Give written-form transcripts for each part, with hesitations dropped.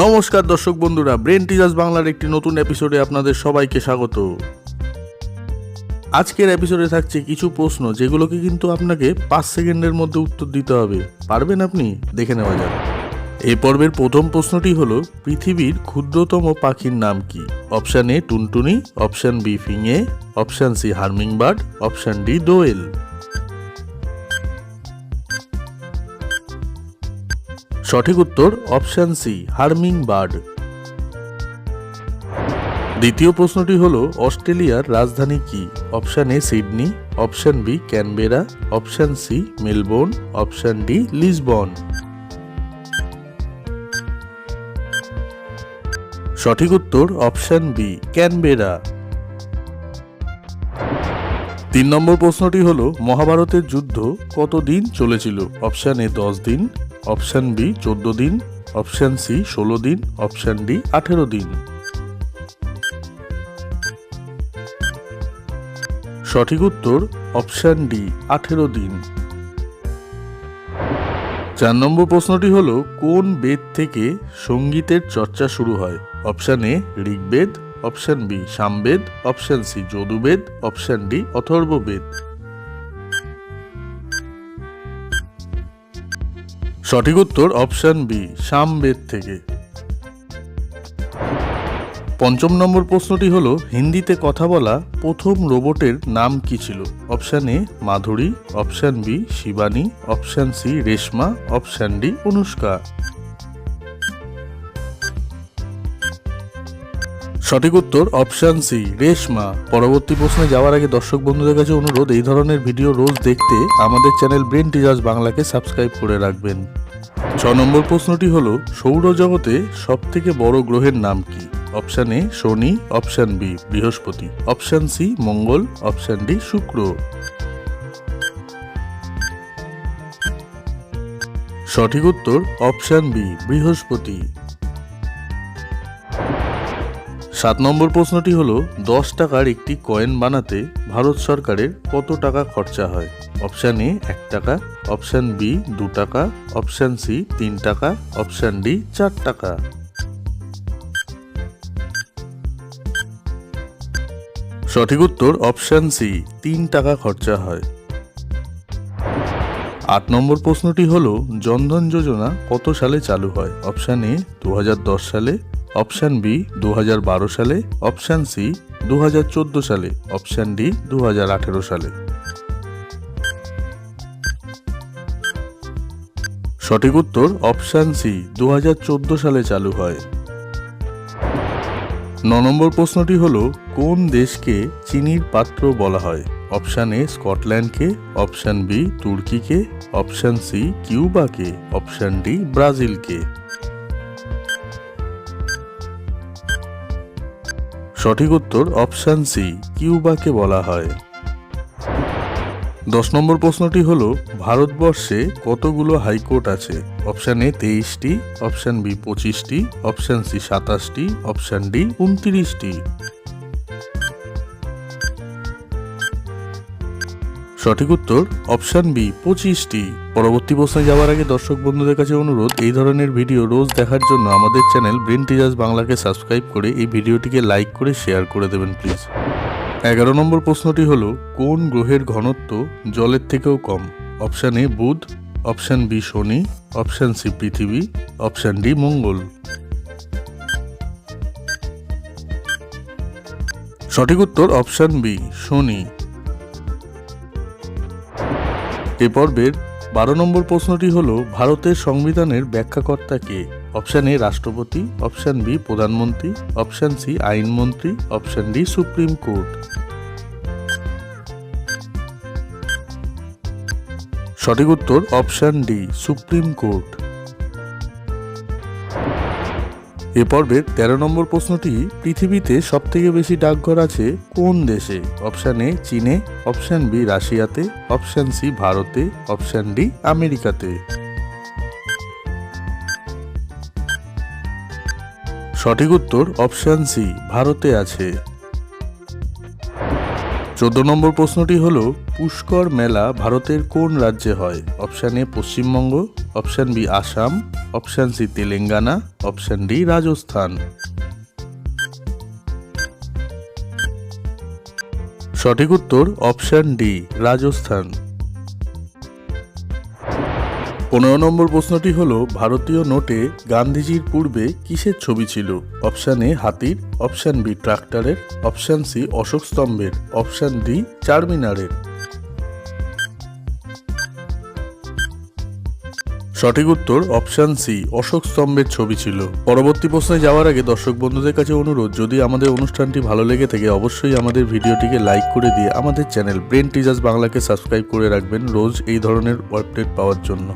নমস্কার দর্শক বন্ধুরা, ব্রেন টিজার্স বাংলার একটি নতুন এপিসোডে আপনাদের সবাইকে স্বাগত। আজকের এপিসোডে থাকছে কিছু প্রশ্ন যেগুলোকে কিন্তু আপনাকে 5 সেকেন্ডের মধ্যে উত্তর দিতে হবে। পারবেন আপনি? দেখে নেওয়া যাক। এই পর্বের প্রথম প্রশ্নটি হলো, পৃথিবীর ক্ষুদ্রতম পাখির নাম কি? অপশান এ টুনটুনি, অপশান বি ফিঙে, option C hummingbird, option D দোয়েল। সঠিক উত্তর অপশান সি হার্মিংবার্ড। দ্বিতীয় প্রশ্নটি হলো, অস্ট্রেলিয়ার রাজধানী কি? Option A Sydney, option B Canberra, option C Melbourne, option D Lisbon. সঠিক উত্তর অপশান বি ক্যানবেরা। 3 নম্বর প্রশ্নটি হলো, মহাভারতের যুদ্ধ কতদিন চলেছিল? অপশান এ 10 দিন, অপশান বি 14 দিন, অপশান সি 16 দিন, অপশান ডি 18 দিন। সঠিক উত্তর অপশান ডি 18 দিন। 4 নম্বর প্রশ্নটি হলো, কোন বেদ থেকে সঙ্গীতের চর্চা শুরু হয়? Option A Rigveda, option B Samaveda, option C Yajurveda, option D Atharvaveda. সঠিক উত্তর অপশান বি সামবেদ থেকে। 5 নম্বর প্রশ্নটি হলো, হিন্দিতে কথা বলা প্রথম রোবটের নাম কি ছিল? Option A Madhuri, option B Shivani, option C Reshma, option D Anushka. সঠিক উত্তর অপশান সি রেশমা। পরবর্তী প্রশ্নে যাওয়ার আগে দর্শক বন্ধুদের কাছে অনুরোধ, এই ধরনের ভিডিও রোজ দেখতে আমাদের চ্যানেল ব্রেন টিজার্স বাংলাকে সাবস্ক্রাইব করে রাখবেন। 6 নম্বর প্রশ্নটি হলো, সৌরজগতে সবথেকে বড় গ্রহের নাম কি? Option A Shani, option B Brihaspati, option C Mangal, option D Shukra. সঠিক উত্তর অপশান বি বৃহস্পতি। 7 নম্বর প্রশ্নটি হলো, 10 টাকার একটি কয়েন বানাতে ভারত সরকারের কত টাকা খরচা হয়? অপশান এ 1 টাকা, অপশান বি 2 টাকা, অপশান সি 3 টাকা, অপশান ডি 4 টাকা। সঠিক উত্তর অপশান সি 3 টাকা খরচা হয়। 8 নম্বর প্রশ্নটি হলো, জনধন যোজনা কত সালে চালু হয়? অপশান এ 2010 সালে, অপশান বি 2012 সালে, অপশান সি 2014 সালে, অপশান ডি 2018 সালে। সঠিক উত্তর অপশান সি 2014 সালে চালু হয়। 9 নম্বর প্রশ্নটি হলো, কোন দেশকে চিনির পাত্র বলা হয়? অপশান এ স্কটল্যান্ডকে, অপশান বি তুর্কিকে, অপশান সি কিউবাকে, অপশান ডি ব্রাজিলকে। সঠিক উত্তর অপশান সি কিউবাকে বলা হয়। 10 নম্বর প্রশ্নটি হলো, ভারতবর্ষে কতগুলো হাইকোর্ট আছে? অপশান এ 23টি, অপশান বি 25টি, অপশান সি 27টি, অপশান ডি 29টি। সঠিক উত্তর অপশান বি 25টি। পরবর্তী প্রশ্নে যাওয়ার আগে দর্শক বন্ধুদের কাছে অনুরোধ, এই ধরনের ভিডিও রোজ দেখার জন্য আমাদের চ্যানেল ব্রেন টিজার্স বাংলাকে সাবস্ক্রাইব করে এই ভিডিওটিকে লাইক করে শেয়ার করে দেবেন প্লিজ। 11 নম্বর প্রশ্নটি হলো, কোন গ্রহের ঘনত্ব জলের থেকেও কম? অপশান এ বুধ, অপশান বি শনি, অপশান সি পৃথিবী, অপশান ডি মঙ্গল। সঠিক উত্তর অপশান বি শনি। এ পর্বের 12 নম্বর প্রশ্নটি হলো, ভারতের সংবিধানের ব্যাখ্যাকর্তা কে? অপশান এ রাষ্ট্রপতি, অপশান বি প্রধানমন্ত্রী, অপশান সি আইনমন্ত্রী, অপশান ডি সুপ্রিম কোর্ট। সঠিক উত্তর অপশান ডি সুপ্রিম কোর্ট। এ পর্বের 13 নম্বর প্রশ্নটি, পৃথিবীতে সবথেকে বেশি ডাকঘর আছে কোন দেশে? অপশান এ চীনে, অপশান বি রাশিয়াতে, অপশান সি ভারতে, অপশান ডি আমেরিকাতে। সঠিক উত্তর অপশান সি ভারতে আছে। 14 নম্বর প্রশ্নটি হলো, পুষ্কর মেলা ভারতের কোন রাজ্যে হয়? Option A Paschimbanga, option B Assam, option C Telangana, option D Rajasthan. সঠিক উত্তর অপশান ডি রাজস্থান। 15 নম্বর প্রশ্নটি হলো ভারতীয় নোটে গান্ধীজির পূর্বে কিসের ছবি ছিল? অপশান এ হাতির, অপশান বি ট্রাক্টরের, অপশান সি অশোক স্তম্ভের, অপশান ডি চারমিনারের। সঠিক উত্তর অপশান সি অশোক স্তম্ভের ছবি ছিল। পরবর্তী প্রশ্নে যাওয়ার আগে দর্শক বন্ধুদের কাছে অনুরোধ, যদি আমাদের অনুষ্ঠানটি ভালো লেগে থাকে অবশ্যই আমাদের ভিডিওটিকে লাইক করে দিয়ে আমাদের চ্যানেল ব্রেন টিজার্স বাংলাকে সাবস্ক্রাইব করে রাখবেন রোজ এই ধরনের আপডেট পাওয়ার জন্য।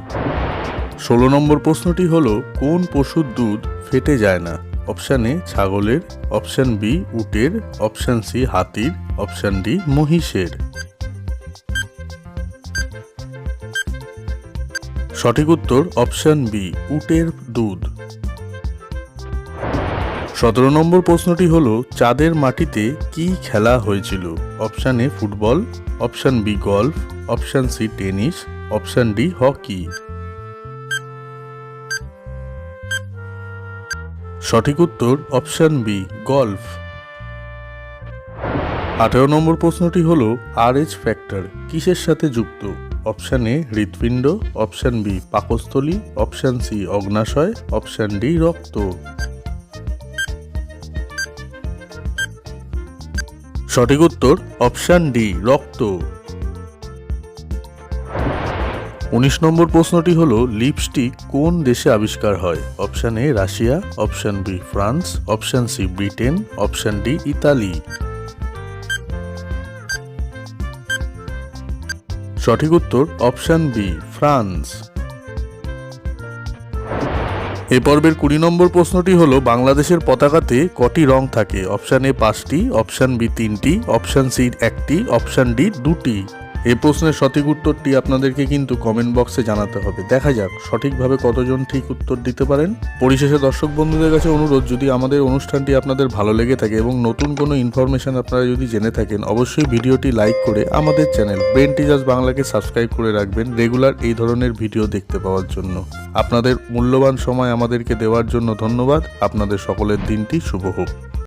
16 নম্বর প্রশ্নটি হলো কোন পশুর দুধ ফেটে যায় না? অপশান এ ছাগলের, অপশান বি উটের, অপশান সি হাতির, অপশান ডি মহিষের। সঠিক উত্তর অপশান বি উটের দুধ। 17 নম্বর প্রশ্নটি হলো চাঁদের মাটিতে কি খেলা হয়েছিল? Option A football, option B golf, option C tennis, option D hockey. সঠিক উত্তর অপশান বি গল্ফ। 18 নম্বর প্রশ্নটি হলো RH ফ্যাক্টর কিসের সাথে যুক্ত? অপশান এ হৃৎপিণ্ড, অপশান বি পাকস্থলী, অপশান সি অগ্নাশয়, অপশান ডি রক্ত। সঠিক উত্তর অপশান ডি রক্ত। 19 নম্বর প্রশ্নটি হলো লিপস্টিক কোন দেশে আবিষ্কার হয়? Option A Russia, option B France, option C Britain, option D Italy. সঠিক উত্তর অপশান বি ফ্রান্স। এ পর্বের 20 নম্বর প্রশ্নটি হলো বাংলাদেশের পতাকাতে কটি রং থাকে? অপশান এ 5টি, অপশান বি 3টি, অপশান সি 1টি, অপশান ডি 2টি। এই প্রশ্নের সঠিক উত্তরটি আপনাদেরকে কিন্তু কমেন্ট বক্সে জানাতে হবে। দেখা যাক সঠিকভাবে কতজন ঠিক উত্তর দিতে পারেন। পরিশেষে দর্শক বন্ধুদের কাছে অনুরোধ, যদি আমাদের অনুষ্ঠানটি আপনাদের ভালো লেগে থাকে এবং নতুন কোনো ইনফরমেশন আপনারা যদি জেনে থাকেন অবশ্যই ভিডিওটি লাইক করে আমাদের চ্যানেল ব্রেন টিজার্স বাংলাকে সাবস্ক্রাইব করে রাখবেন রেগুলার এই ধরনের ভিডিও দেখতে পাওয়ার জন্য। আপনাদের মূল্যবান সময় আমাদেরকে দেওয়ার জন্য ধন্যবাদ। আপনাদের সকলের দিনটি শুভ হোক।